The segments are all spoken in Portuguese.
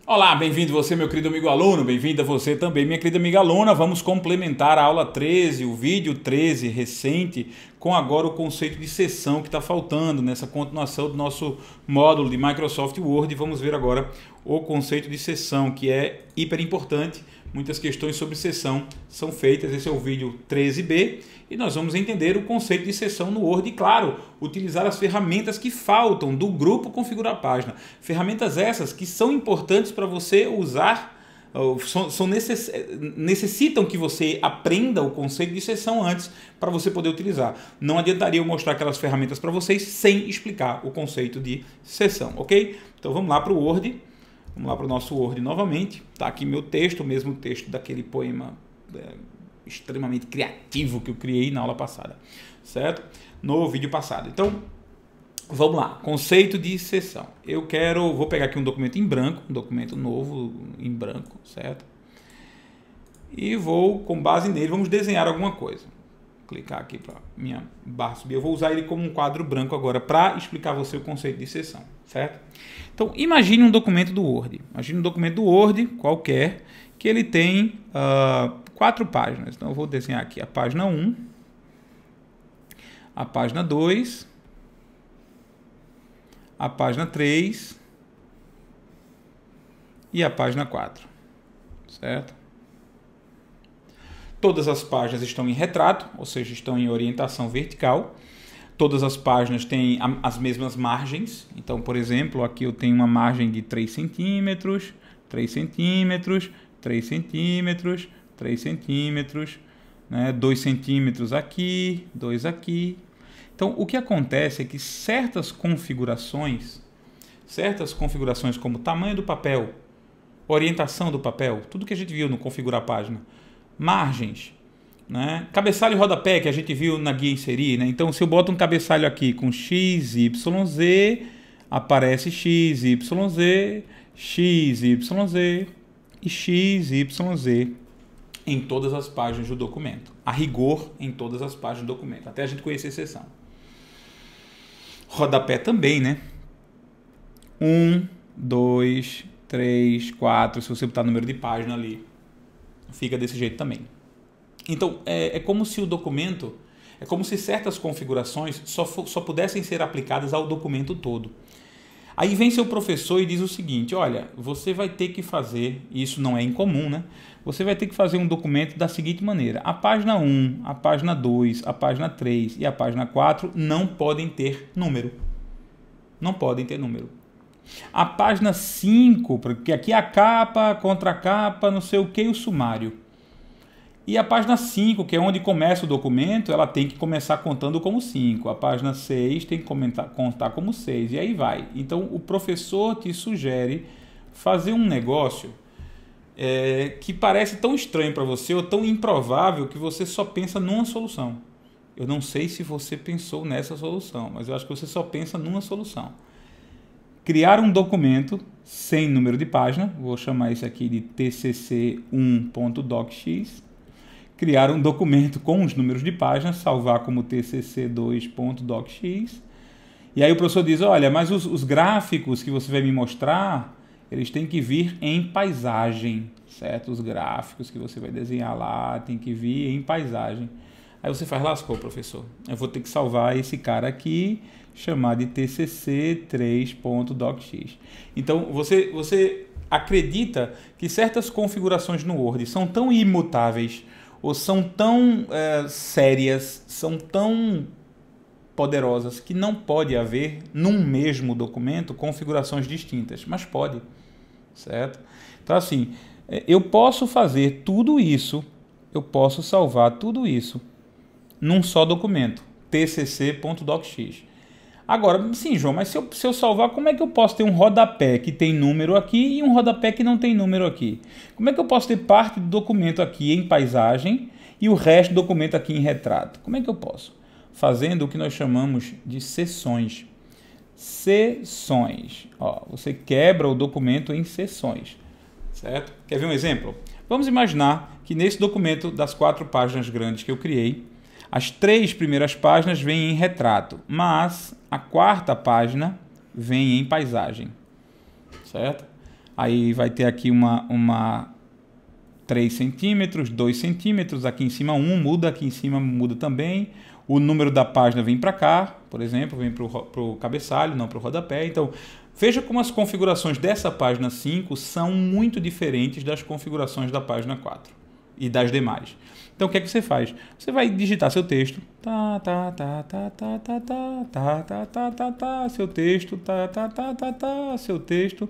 Olá, bem-vindo você, meu querido amigo aluno, bem-vinda você também, minha querida amiga aluna. Vamos complementar a aula 13, o vídeo 13 recente, com agora o conceito de sessão que está faltando nessa continuação do nosso módulo de Microsoft Word. Vamos ver agora o conceito de sessão, que é hiper importante. Muitas questões sobre sessão são feitas. Esse é o vídeo 13B e nós vamos entender o conceito de sessão no Word e, claro, utilizar as ferramentas que faltam do grupo Configurar Página. Ferramentas essas que são importantes para você usar, necessitam que você aprenda o conceito de sessão antes para você poder utilizar. Não adiantaria eu mostrar aquelas ferramentas para vocês sem explicar o conceito de sessão, ok? Então vamos lá para o Word. Vamos lá para o nosso Word novamente. Está aqui meu texto, o mesmo texto daquele poema extremamente criativo que eu criei na aula passada, certo? No vídeo passado. Então, vamos lá. Conceito de sessão. Vou pegar aqui um documento em branco, um documento novo em branco, certo? E vou, com base nele, vamos desenhar alguma coisa. Clicar aqui para minha barra subir. Eu vou usar ele como um quadro branco agora para explicar a você o conceito de sessão, certo? Então, imagine um documento do Word. Imagine um documento do Word qualquer que ele tem 4 páginas. Então, eu vou desenhar aqui a página 1, a página 2, a página 3 e a página 4, certo? Todas as páginas estão em retrato, ou seja, estão em orientação vertical. Todas as páginas têm as mesmas margens. Então, por exemplo, aqui eu tenho uma margem de 3 centímetros, 3 centímetros, 3 centímetros, 3 centímetros, né? 2 centímetros aqui, 2 aqui. Então, o que acontece é que certas configurações como tamanho do papel, orientação do papel, tudo que a gente viu no configurar a página, margens, né? Cabeçalho e rodapé que a gente viu na guia inserir, né? Então, se eu boto um cabeçalho aqui com x, y, z, aparece x, y, z, x, y, z e x, y, z em todas as páginas do documento. A rigor, em todas as páginas do documento, até a gente conhecer a seção. Rodapé também, né? 1, 2, 3, 4, se você botar o número de página ali, fica desse jeito também. Então, é como se o documento, é como se certas configurações só pudessem ser aplicadas ao documento todo. Aí vem seu professor e diz o seguinte: olha, você vai ter que fazer, e isso não é incomum, né? Você vai ter que fazer um documento da seguinte maneira: a página 1, a página 2, a página 3 e a página 4 não podem ter número. Não podem ter número. A página 5, porque aqui é a capa, contracapa, não sei o que, o sumário. E a página 5, que é onde começa o documento, ela tem que começar contando como 5. A página 6 tem que contar como 6. E aí vai. Então, o professor te sugere fazer um negócio que parece tão estranho para você ou tão improvável que você só pensa numa solução. Eu não sei se você pensou nessa solução, mas eu acho que você só pensa numa solução. Criar um documento sem número de página. Vou chamar isso aqui de tcc1.docx. Criar um documento com os números de páginas, salvar como tcc2.docx. E aí o professor diz: olha, mas os gráficos que você vai me mostrar, eles têm que vir em paisagem, certo? Os gráficos que você vai desenhar lá tem que vir em paisagem. Aí você faz: lascou, professor. Eu vou ter que salvar esse cara aqui, chamar de tcc3.docx. Então, você acredita que certas configurações no Word são tão imutáveis ou são tão sérias, são tão poderosas que não pode haver num mesmo documento configurações distintas, mas pode, certo? Então, assim, eu posso fazer tudo isso, eu posso salvar tudo isso num só documento, tcc.docx. Agora, sim, João, mas se eu salvar, como é que eu posso ter um rodapé que tem número aqui e um rodapé que não tem número aqui? Como é que eu posso ter parte do documento aqui em paisagem e o resto do documento aqui em retrato? Como é que eu posso? Fazendo o que nós chamamos de seções. Seções. Ó, você quebra o documento em seções, certo? Quer ver um exemplo? Vamos imaginar que nesse documento das 4 páginas grandes que eu criei, as 3 primeiras páginas vêm em retrato, mas a 4ª página vem em paisagem, certo? Aí vai ter aqui uma 3 centímetros, 2 centímetros, aqui em cima 1 muda, aqui em cima muda também. O número da página vem para cá, por exemplo, vem para o cabeçalho, não para o rodapé. Então, veja como as configurações dessa página 5 são muito diferentes das configurações da página 4 e das demais. Então, o que é que você faz? Você vai digitar seu texto, seu texto, seu texto,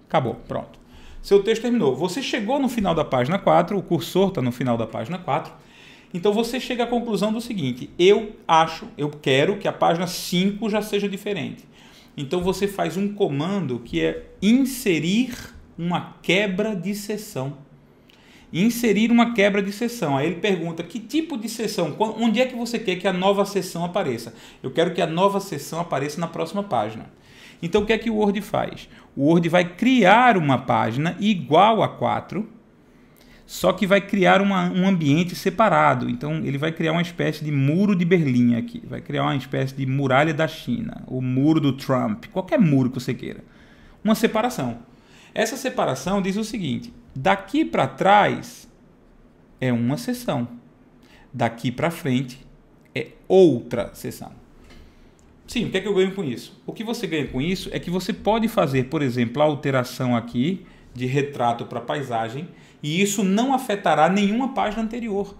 acabou, pronto. Seu texto terminou. Você chegou no final da página 4, o cursor está no final da página 4. Então você chega à conclusão do seguinte: eu quero que a página 5 já seja diferente. Então você faz um comando que é inserir uma quebra de seção. Inserir uma quebra de seção. Aí ele pergunta: que tipo de seção? Onde é que você quer que a nova seção apareça? Eu quero que a nova seção apareça na próxima página. Então o que é que o Word faz? O Word vai criar uma página igual a 4, só que vai criar um ambiente separado. Então ele vai criar uma espécie de muro de Berlim aqui, vai criar uma espécie de muralha da China, o muro do Trump, qualquer muro que você queira. Uma separação. Essa separação diz o seguinte: daqui para trás é uma seção, daqui para frente é outra seção. Sim, o que é que eu ganho com isso? O que você ganha com isso é que você pode fazer, por exemplo, a alteração aqui de retrato para paisagem, e isso não afetará nenhuma página anterior.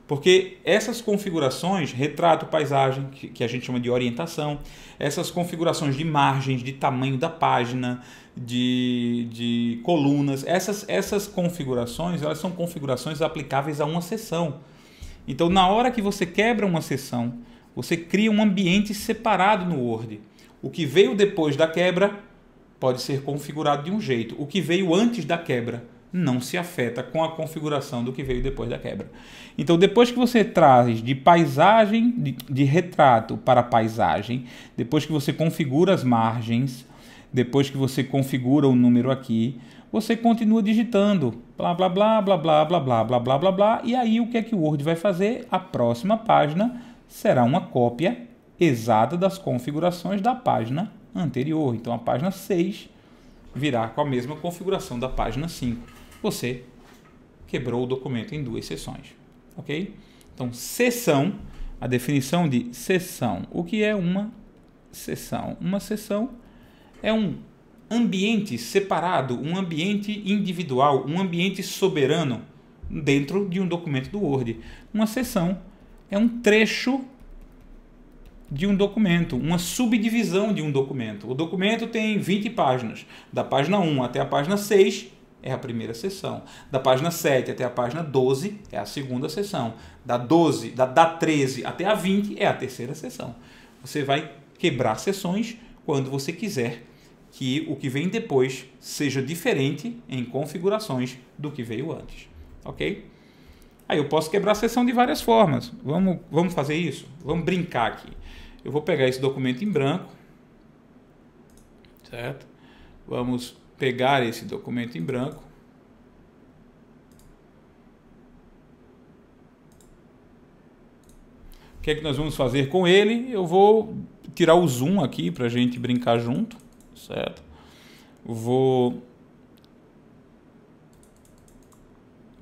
Porque essas configurações, retrato, paisagem, que a gente chama de orientação, essas configurações de margens, de tamanho da página, de colunas, essas configurações, elas são configurações aplicáveis a uma seção. Então, na hora que você quebra uma seção, você cria um ambiente separado no Word. O que veio depois da quebra pode ser configurado de um jeito. O que veio antes da quebra não se afeta com a configuração do que veio depois da quebra. Então, depois que você traz de paisagem, de retrato para paisagem, depois que você configura as margens, depois que você configura o número aqui, você continua digitando blá blá blá blá blá blá blá blá blá blá blá, e aí o que é que o Word vai fazer? A próxima página será uma cópia exata das configurações da página anterior. Então a página 6 virá com a mesma configuração da página 5. Você quebrou o documento em duas seções, ok? Então, seção, a definição de seção. O que é uma seção? Uma seção é um ambiente separado, um ambiente individual, um ambiente soberano dentro de um documento do Word. Uma seção é um trecho de um documento, uma subdivisão de um documento. O documento tem 20 páginas. Da página 1 até a página 6 é a primeira seção. Da página 7 até a página 12 é a segunda seção. Da 13 até a 20 é a terceira seção. Você vai quebrar seções quando você quiser que o que vem depois seja diferente em configurações do que veio antes. Ok? Aí eu posso quebrar a seção de várias formas. Vamos fazer isso? Vamos brincar aqui. Eu vou pegar esse documento em branco, certo? Vamos pegar esse documento em branco. O que é que nós vamos fazer com ele? Eu vou tirar o zoom aqui para a gente brincar junto, certo?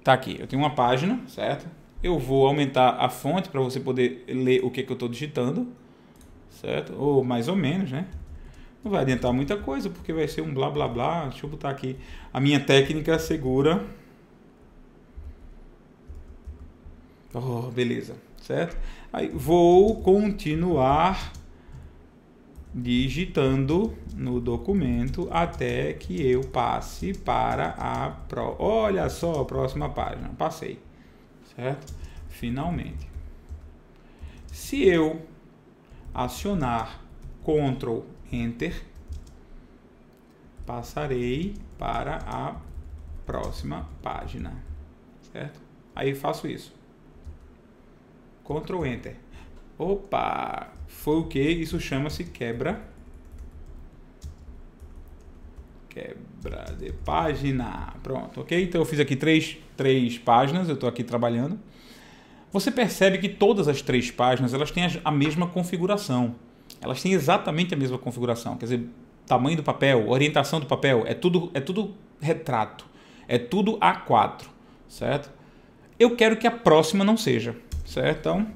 Tá aqui, eu tenho uma página, certo? Eu vou aumentar a fonte para você poder ler o que eu estou digitando, certo? Ou mais ou menos, né? Não vai adiantar muita coisa, porque vai ser um blá blá blá. Deixa eu botar aqui a minha técnica segura. Oh, beleza, certo? Aí vou continuar digitando no documento até que eu passe para olha só, a próxima página. Passei, certo? Finalmente. Se eu acionar Ctrl Enter, passarei para a próxima página, certo? Aí faço isso. Ctrl Enter. Opa! Foi o que? Isso chama-se quebra de página. Pronto, ok? Então eu fiz aqui três páginas, eu estou aqui trabalhando. Você percebe que todas as 3 páginas elas têm a mesma configuração. Elas têm exatamente a mesma configuração. Quer dizer, tamanho do papel, orientação do papel, é tudo retrato, é tudo A4, certo? Eu quero que a próxima não seja, certo? Então,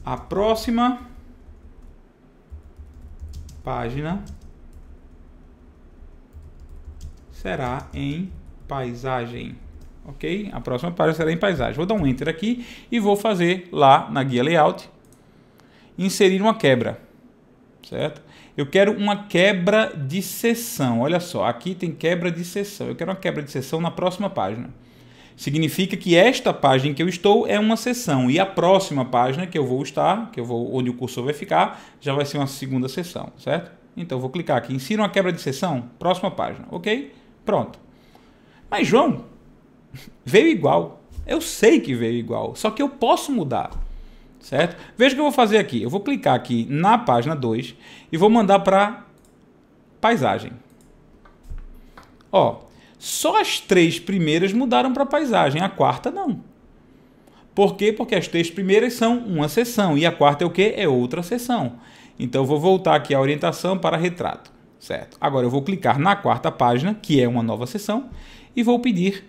a próxima página será em paisagem, ok? A próxima página será em paisagem. Vou dar um Enter aqui e vou fazer lá na guia Layout, inserir uma quebra, certo? Eu quero uma quebra de seção. Olha só, aqui tem quebra de seção. Eu quero uma quebra de seção na próxima página. Significa que esta página em que eu estou é uma seção e a próxima página que eu vou estar, onde o cursor vai ficar, já vai ser uma segunda seção, certo? Então eu vou clicar aqui, insira uma quebra de seção, próxima página, ok? Pronto. Mas João, veio igual. Eu sei que veio igual, só que eu posso mudar, certo? Veja o que eu vou fazer aqui. Eu vou clicar aqui na página 2 e vou mandar para paisagem. Ó. Só as 3 primeiras mudaram para paisagem, a quarta não. Por quê? Porque as 3 primeiras são uma seção e a quarta é o quê? É outra seção. Então eu vou voltar aqui à orientação para retrato, certo? Agora eu vou clicar na quarta página, que é uma nova seção, e vou pedir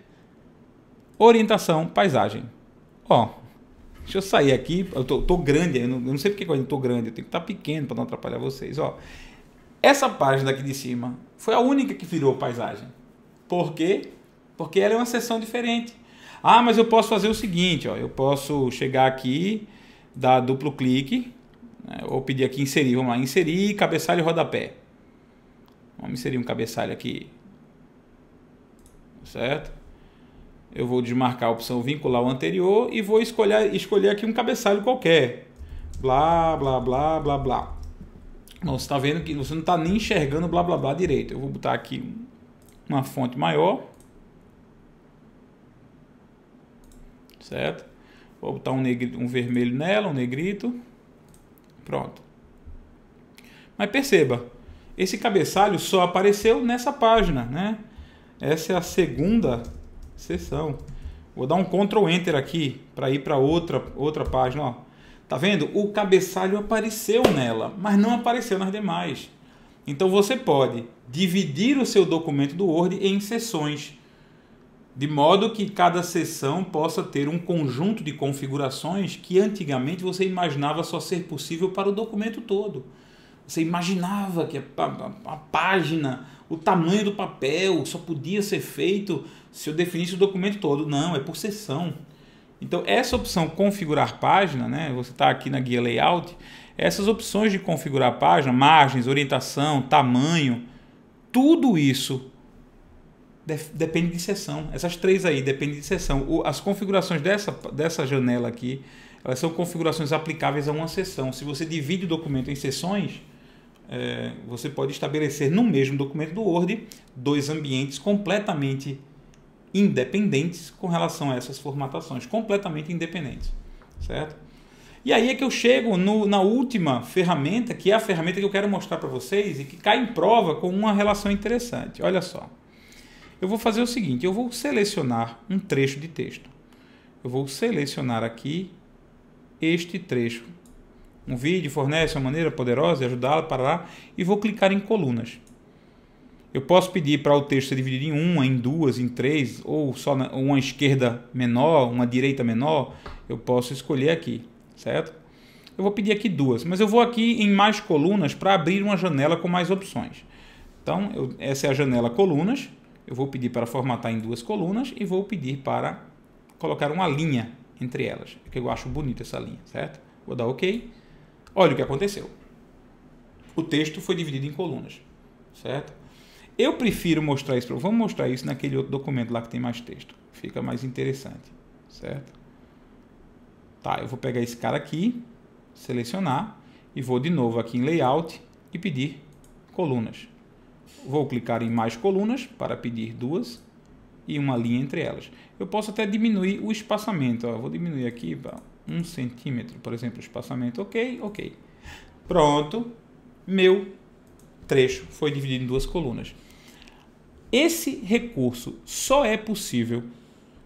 orientação paisagem. Ó, deixa eu sair aqui, eu tô grande, eu não sei porque eu estou grande, eu tenho que estar pequeno para não atrapalhar vocês. Ó, essa página aqui de cima foi a única que virou paisagem. Por quê? Porque ela é uma seção diferente. Ah, mas eu posso fazer o seguinte, ó, eu posso chegar aqui, dar duplo clique, né, ou pedir aqui inserir, vamos lá, inserir cabeçalho e rodapé. Vamos inserir um cabeçalho aqui, certo? Eu vou desmarcar a opção vincular o anterior e vou escolher aqui um cabeçalho qualquer. Blá, blá, blá, blá, blá. Não, você está vendo que você não está nem enxergando blá, blá, blá direito. Eu vou botar aqui uma fonte maior, certo? Vou botar um vermelho nela, um negrito, pronto. Mas perceba, esse cabeçalho só apareceu nessa página, né? Essa é a segunda seção. Vou dar um Ctrl Enter aqui para ir para outra página, ó. Tá vendo? O cabeçalho apareceu nela, mas não apareceu nas demais. Então você pode dividir o seu documento do Word em seções, de modo que cada seção possa ter um conjunto de configurações que antigamente você imaginava só ser possível para o documento todo. Você imaginava que a página, o tamanho do papel só podia ser feito se eu definisse o documento todo. Não, é por seção. Então essa opção configurar página, né, você está aqui na guia Layout, essas opções de configurar a página, margens, orientação, tamanho, tudo isso depende de seção. Essas 3 aí dependem de seção. As configurações dessa janela aqui, elas são configurações aplicáveis a uma seção. Se você divide o documento em seções, você pode estabelecer no mesmo documento do Word 2 ambientes completamente independentes com relação a essas formatações, completamente independentes, certo? E aí é que eu chego na última ferramenta, que é a ferramenta que eu quero mostrar para vocês e que cai em prova com uma relação interessante. Olha só. Eu vou fazer o seguinte, eu vou selecionar um trecho de texto. Eu vou selecionar aqui este trecho. Um vídeo fornece uma maneira poderosa de ajudá-lo para lá e vou clicar em colunas. Eu posso pedir para o texto ser dividido em uma, em duas, em 3, ou só uma esquerda menor, uma direita menor. Eu posso escolher aqui, certo? Eu vou pedir aqui 2, mas eu vou aqui em mais colunas para abrir uma janela com mais opções. Então, essa é a janela colunas. Eu vou pedir para formatar em 2 colunas e vou pedir para colocar uma linha entre elas, porque eu acho bonita essa linha, certo? Vou dar OK. Olha o que aconteceu. O texto foi dividido em colunas, certo? Eu prefiro mostrar isso, vamos mostrar isso naquele outro documento lá que tem mais texto. Fica mais interessante, certo? Tá, eu vou pegar esse cara aqui, selecionar e vou de novo aqui em Layout e pedir colunas. Vou clicar em mais colunas para pedir 2 e uma linha entre elas. Eu posso até diminuir o espaçamento. Ó. Vou diminuir aqui para 1 centímetro, por exemplo, o espaçamento. Ok, ok. Pronto. Meu trecho foi dividido em 2 colunas. Esse recurso só é possível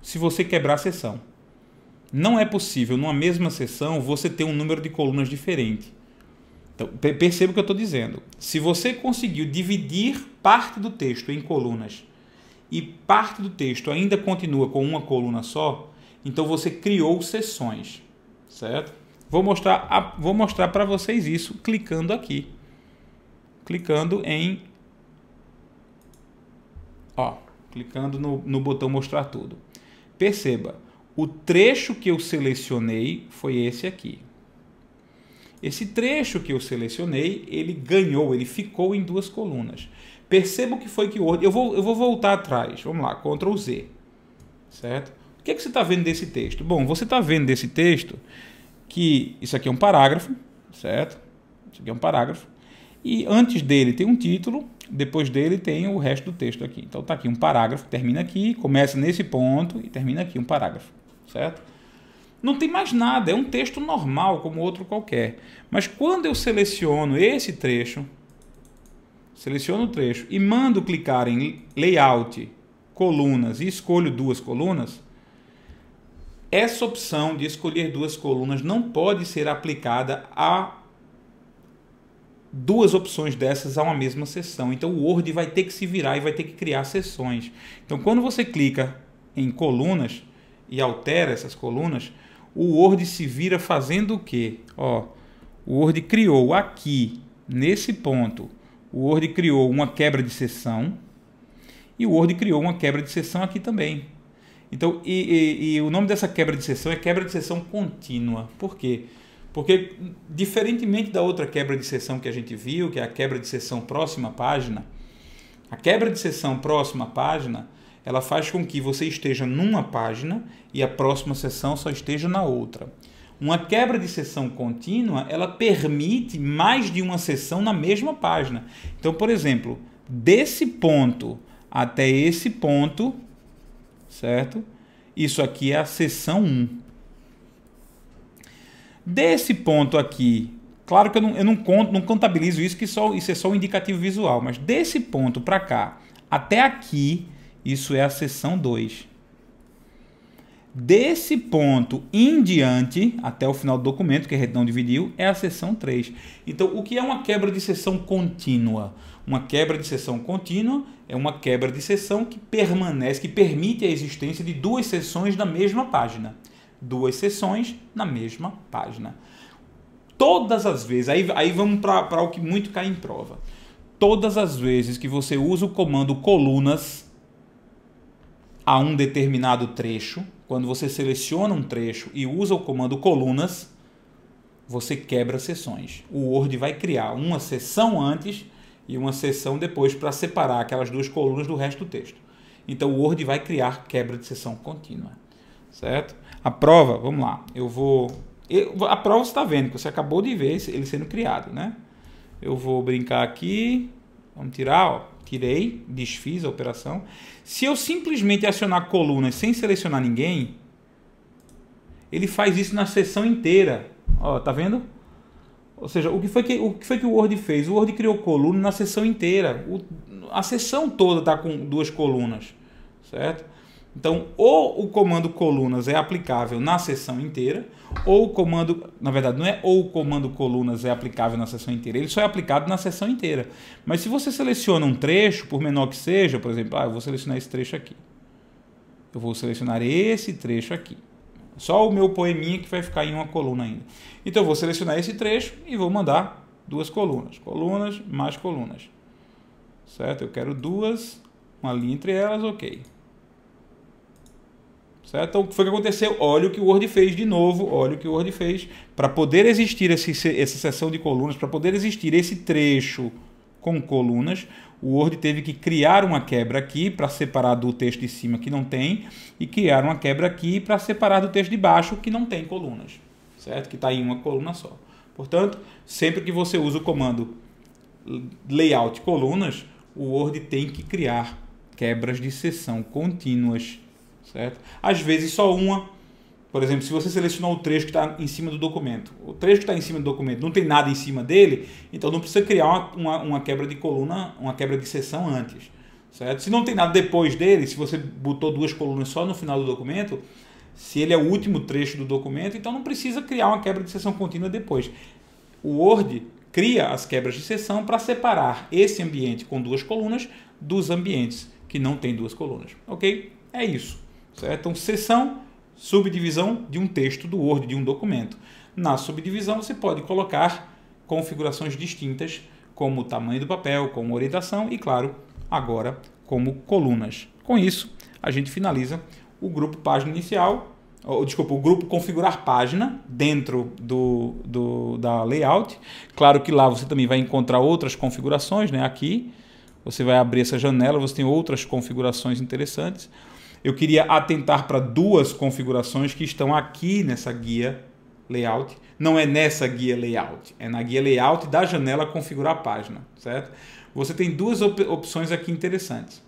se você quebrar a seção. Não é possível, numa mesma seção, você ter um número de colunas diferente. Então, perceba o que eu estou dizendo. Se você conseguiu dividir parte do texto em colunas e parte do texto ainda continua com uma coluna só, então você criou seções, certo? Vou mostrar para vocês isso clicando aqui. Clicando em... clicando no botão mostrar tudo. Perceba, o trecho que eu selecionei foi esse aqui. Esse trecho que eu selecionei, ele ganhou, ele ficou em duas colunas. Perceba o que foi que o Word... Eu vou voltar atrás. Vamos lá, Ctrl Z. Certo? O que é que você está vendo desse texto? Bom, você está vendo desse texto que isso aqui é um parágrafo, certo? Isso aqui é um parágrafo. E antes dele tem um título, depois dele tem o resto do texto aqui. Então está aqui um parágrafo, termina aqui, começa nesse ponto e termina aqui um parágrafo, certo? Não tem mais nada, é um texto normal, como outro qualquer. Mas quando eu seleciono esse trecho, seleciono o trecho e mando clicar em Layout, Colunas e escolho duas colunas, essa opção de escolher duas colunas não pode ser aplicada a duas opções dessas a uma mesma seção. Então o Word vai ter que se virar e vai ter que criar seções. Então quando você clica em colunas e altera essas colunas, o Word se vira fazendo o quê? O Word criou aqui, nesse ponto, o Word criou uma quebra de seção e o Word criou uma quebra de seção aqui também. Então, e o nome dessa quebra de seção é quebra de seção contínua. Por quê? Porque, diferentemente da outra quebra de seção que a gente viu, que é a quebra de seção próxima página, a quebra de seção próxima página, ela faz com que você esteja numa página e a próxima seção só esteja na outra. Uma quebra de seção contínua, ela permite mais de uma seção na mesma página. Então, por exemplo, desse ponto até esse ponto, certo? Isso aqui é a seção 1. Desse ponto aqui, claro que eu não contabilizo isso, que isso é só um indicativo visual, mas desse ponto para cá até aqui, isso é a seção 2. Desse ponto em diante, até o final do documento, que a gente não dividiu, é a seção 3. Então, o que é uma quebra de seção contínua? Uma quebra de seção contínua é uma quebra de seção que permanece, que permite a existência de duas seções na mesma página. Duas seções na mesma página. Todas as vezes, aí vamos para o que muito cai em prova. Todas as vezes que você usa o comando colunas a um determinado trecho, quando você seleciona um trecho e usa o comando colunas, você quebra seções. O Word vai criar uma seção antes e uma seção depois para separar aquelas duas colunas do resto do texto. Então o Word vai criar quebra de seção contínua. Certo? A prova, vamos lá. A prova você está vendo, que você acabou de ver ele sendo criado, né? Eu vou brincar aqui. Vamos tirar, tirei, desfiz a operação. Se eu simplesmente acionar colunas sem selecionar ninguém, ele faz isso na seção inteira. Tá vendo? Ou seja, o que foi que o Word fez? O Word criou coluna na seção inteira. A seção toda está com duas colunas, certo? Então, ou o comando colunas é aplicável na seção inteira, ou o comando, na verdade, não é ou o comando colunas é aplicável na seção inteira, ele só é aplicado na seção inteira. Mas se você seleciona um trecho, por menor que seja, por exemplo, eu vou selecionar esse trecho aqui. Eu vou selecionar esse trecho aqui. Só o meu poeminha que vai ficar em uma coluna ainda. Então, eu vou selecionar esse trecho e vou mandar duas colunas. Colunas mais colunas. Certo? Eu quero duas, uma linha entre elas, ok. Certo? Então, o que foi que aconteceu? Olha o que o Word fez de novo, olha o que o Word fez. Para poder existir essa seção de colunas, para poder existir esse trecho com colunas, o Word teve que criar uma quebra aqui para separar do texto de cima que não tem e criar uma quebra aqui para separar do texto de baixo que não tem colunas, certo? Que está em uma coluna só. Portanto, sempre que você usa o comando Layout Colunas, o Word tem que criar quebras de seção contínuas. Certo? Às vezes só uma. Por exemplo, se você selecionou o trecho que está em cima do documento, o trecho que está em cima do documento não tem nada em cima dele, então não precisa criar uma quebra de coluna, uma quebra de seção antes. Certo? Se não tem nada depois dele, se você botou duas colunas só no final do documento, se ele é o último trecho do documento, então não precisa criar uma quebra de seção contínua depois. O Word cria as quebras de seção para separar esse ambiente com 2 colunas dos ambientes que não tem 2 colunas, ok? É isso, certo? Então, seção, subdivisão de um texto do Word, de um documento. Na subdivisão, você pode colocar configurações distintas, como o tamanho do papel, como orientação e, claro, agora como colunas. Com isso, a gente finaliza o grupo página inicial, o grupo configurar página dentro da layout. Claro que lá você também vai encontrar outras configurações, né? Aqui você vai abrir essa janela, você tem outras configurações interessantes. Eu queria atentar para 2 configurações que estão aqui nessa guia layout. Não é nessa guia layout, é na guia layout da janela configurar página, certo? Você tem 2 opções aqui interessantes.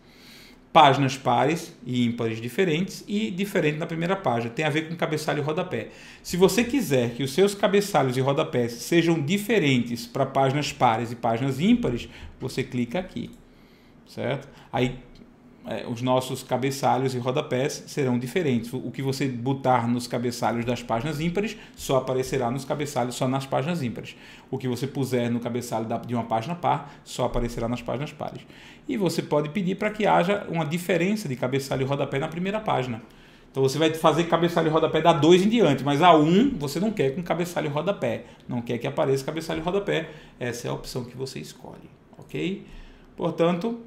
Páginas pares e ímpares diferentes e diferente na primeira página. Tem a ver com cabeçalho e rodapé. Se você quiser que os seus cabeçalhos e rodapés sejam diferentes para páginas pares e páginas ímpares, você clica aqui, certo? Aí os nossos cabeçalhos e rodapés serão diferentes. O que você botar nos cabeçalhos das páginas ímpares só aparecerá nos cabeçalhos, só nas páginas ímpares. O que você puser no cabeçalho de uma página par só aparecerá nas páginas pares. E você pode pedir para que haja uma diferença de cabeçalho e rodapé na primeira página. Então você vai fazer cabeçalho e rodapé da 2 em diante, mas a 1 você não quer com cabeçalho e rodapé. Não quer que apareça cabeçalho e rodapé. Essa é a opção que você escolhe, ok? Portanto,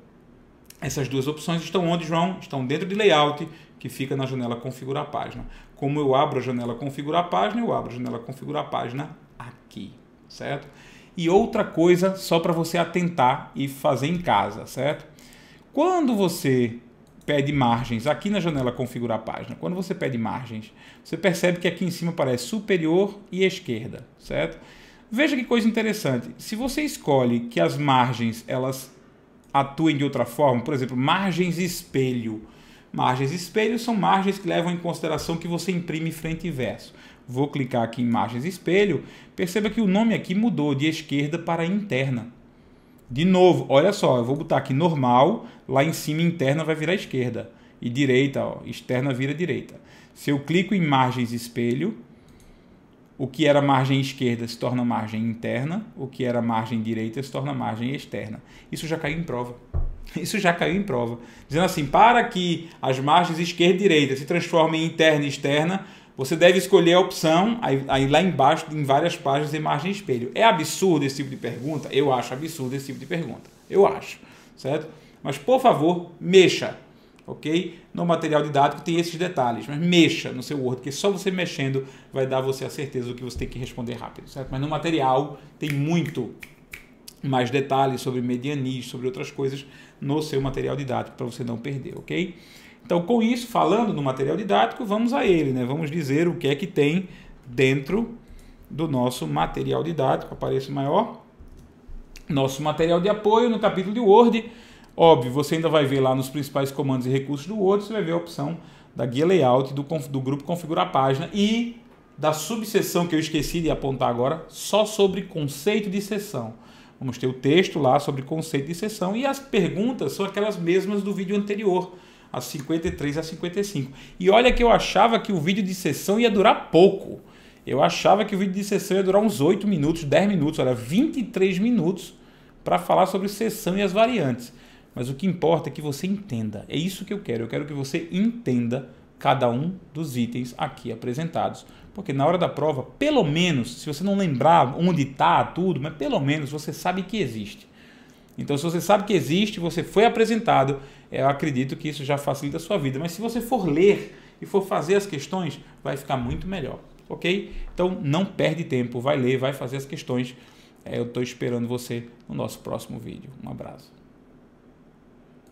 essas 2 opções estão onde, João? Estão dentro de layout, que fica na janela configurar página. Como eu abro a janela configurar página, eu abro a janela configurar página aqui, certo? E outra coisa, só para você atentar e fazer em casa, certo? Quando você pede margens aqui na janela configurar página, quando você pede margens, você percebe que aqui em cima aparece superior e esquerda, certo? Veja que coisa interessante. Se você escolhe que as margens, elas atuem de outra forma, por exemplo, margens espelho. Margens espelho são margens que levam em consideração que você imprime frente e verso. Vou clicar aqui em margens espelho, perceba que o nome aqui mudou de esquerda para interna. De novo, olha só, eu vou botar aqui normal, lá em cima interna vai virar esquerda, e direita, ó, externa vira direita. Se eu clico em margens espelho, o que era margem esquerda se torna margem interna, o que era margem direita se torna margem externa. Isso já caiu em prova. Isso já caiu em prova. Dizendo assim, para que as margens esquerda e direita se transformem em interna e externa, você deve escolher a opção, aí lá embaixo, em várias páginas, em margem espelho. É absurdo esse tipo de pergunta? Eu acho absurdo esse tipo de pergunta. Eu acho, certo? Mas, por favor, mexa, ok? No material didático tem esses detalhes, mas mexa no seu Word, porque só você mexendo vai dar você a certeza do que você tem que responder rápido, certo? Mas no material tem muito mais detalhes sobre medianismo, sobre outras coisas no seu material didático, para você não perder, ok? Então, com isso, falando no material didático, vamos a ele, né? Vamos dizer o que é que tem dentro do nosso material didático. Aparece maior. Nosso material de apoio no capítulo de Word. Óbvio, você ainda vai ver lá nos principais comandos e recursos do Word, você vai ver a opção da guia layout, do grupo configurar página e da subseção que eu esqueci de apontar agora, só sobre conceito de seção. Vamos ter o texto lá sobre conceito de seção e as perguntas são aquelas mesmas do vídeo anterior, as 53 a 55. E olha que eu achava que o vídeo de seção ia durar pouco. Eu achava que o vídeo de seção ia durar uns 8 minutos, 10 minutos, olha, 23 minutos para falar sobre seção e as variantes. Mas o que importa é que você entenda. É isso que eu quero. Eu quero que você entenda cada um dos itens aqui apresentados. Porque na hora da prova, pelo menos, se você não lembrar onde está tudo, mas pelo menos você sabe que existe. Então, se você sabe que existe, você foi apresentado, eu acredito que isso já facilita a sua vida. Mas se você for ler e for fazer as questões, vai ficar muito melhor, ok? Então, não perde tempo, vai ler, vai fazer as questões. Eu estou esperando você no nosso próximo vídeo. Um abraço.